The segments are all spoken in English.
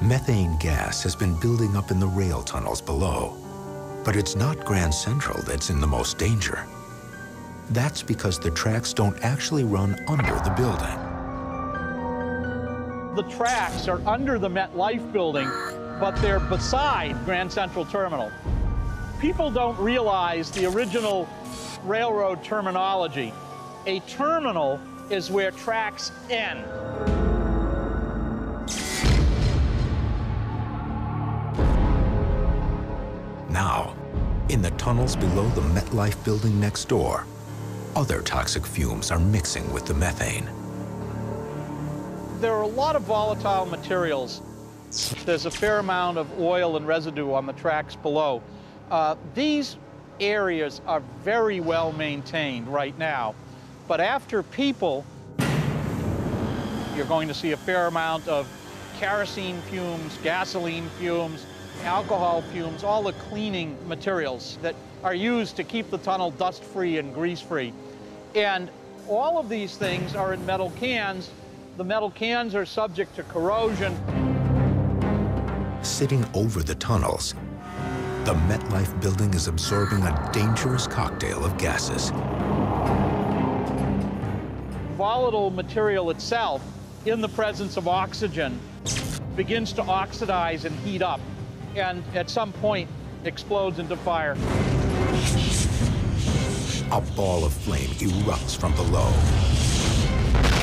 Methane gas has been building up in the rail tunnels below. But it's not Grand Central that's in the most danger. That's because the tracks don't actually run under the building. The tracks are under the MetLife building, but they're beside Grand Central Terminal. People don't realize the original railroad terminology. A terminal is where tracks end. Now, in the tunnels below the MetLife building next door, other toxic fumes are mixing with the methane. There are a lot of volatile materials. There's a fair amount of oil and residue on the tracks below. These areas are very well maintained right now, but after people, you're going to see a fair amount of kerosene fumes, gasoline fumes, alcohol fumes, all the cleaning materials that are used to keep the tunnel dust-free and grease-free. And all of these things are in metal cans. The metal cans are subject to corrosion. Sitting over the tunnels, the MetLife building is absorbing a dangerous cocktail of gases. Volatile material itself, in the presence of oxygen, begins to oxidize and heat up, and at some point explodes into fire. A ball of flame erupts from below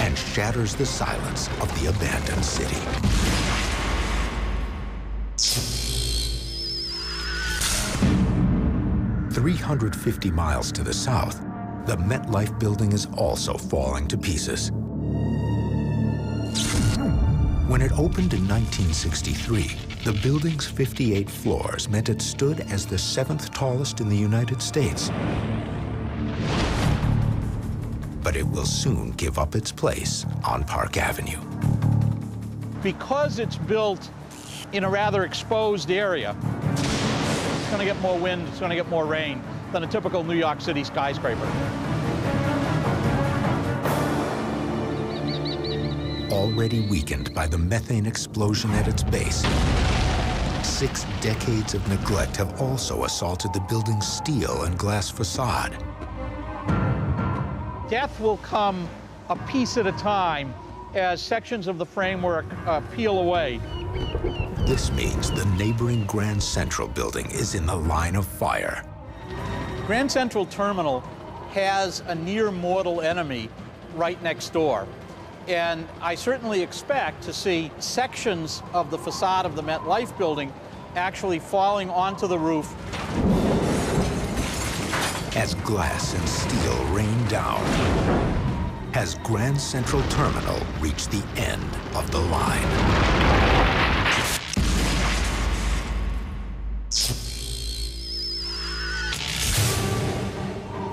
and shatters the silence of the abandoned city. "350 miles to the south, the MetLife building is also falling to pieces. When it opened in 1963, the building's 58 floors meant it stood as the 7th tallest in the United States. But it will soon give up its place on Park Avenue. Because it's built in a rather exposed area, it's going to get more wind, it's going to get more rain than a typical New York City skyscraper. Already weakened by the methane explosion at its base, 6 decades of neglect have also assaulted the building's steel and glass facade. Death will come a piece at a time as sections of the framework peel away. This means the neighboring Grand Central building is in the line of fire. Grand Central Terminal has a near mortal enemy right next door. And I certainly expect to see sections of the facade of the MetLife building actually falling onto the roof. As glass and steel rain down, has Grand Central Terminal reached the end of the line?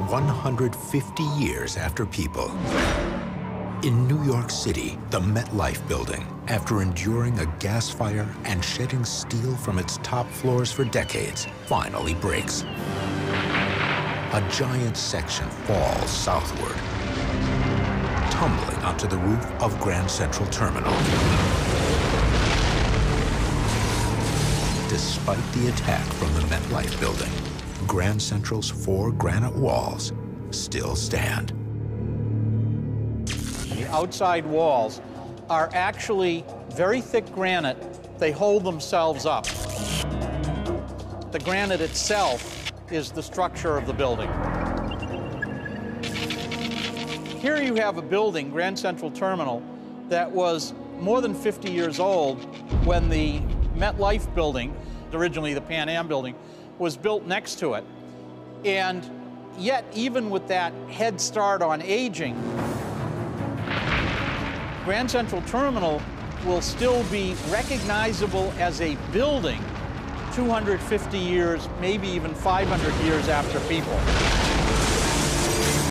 "150 years after people." In New York City, the MetLife building, after enduring a gas fire and shedding steel from its top floors for decades, finally breaks. A giant section falls southward, tumbling onto the roof of Grand Central Terminal. Despite the attack from the MetLife building, Grand Central's 4 granite walls still stand. The outside walls are actually very thick granite. They hold themselves up. The granite itself is the structure of the building. Here you have a building, Grand Central Terminal, that was more than 50 years old when the MetLife building, originally the Pan Am building, was built next to it. And yet, even with that head start on aging, Grand Central Terminal will still be recognizable as a building 250 years, maybe even 500 years after people.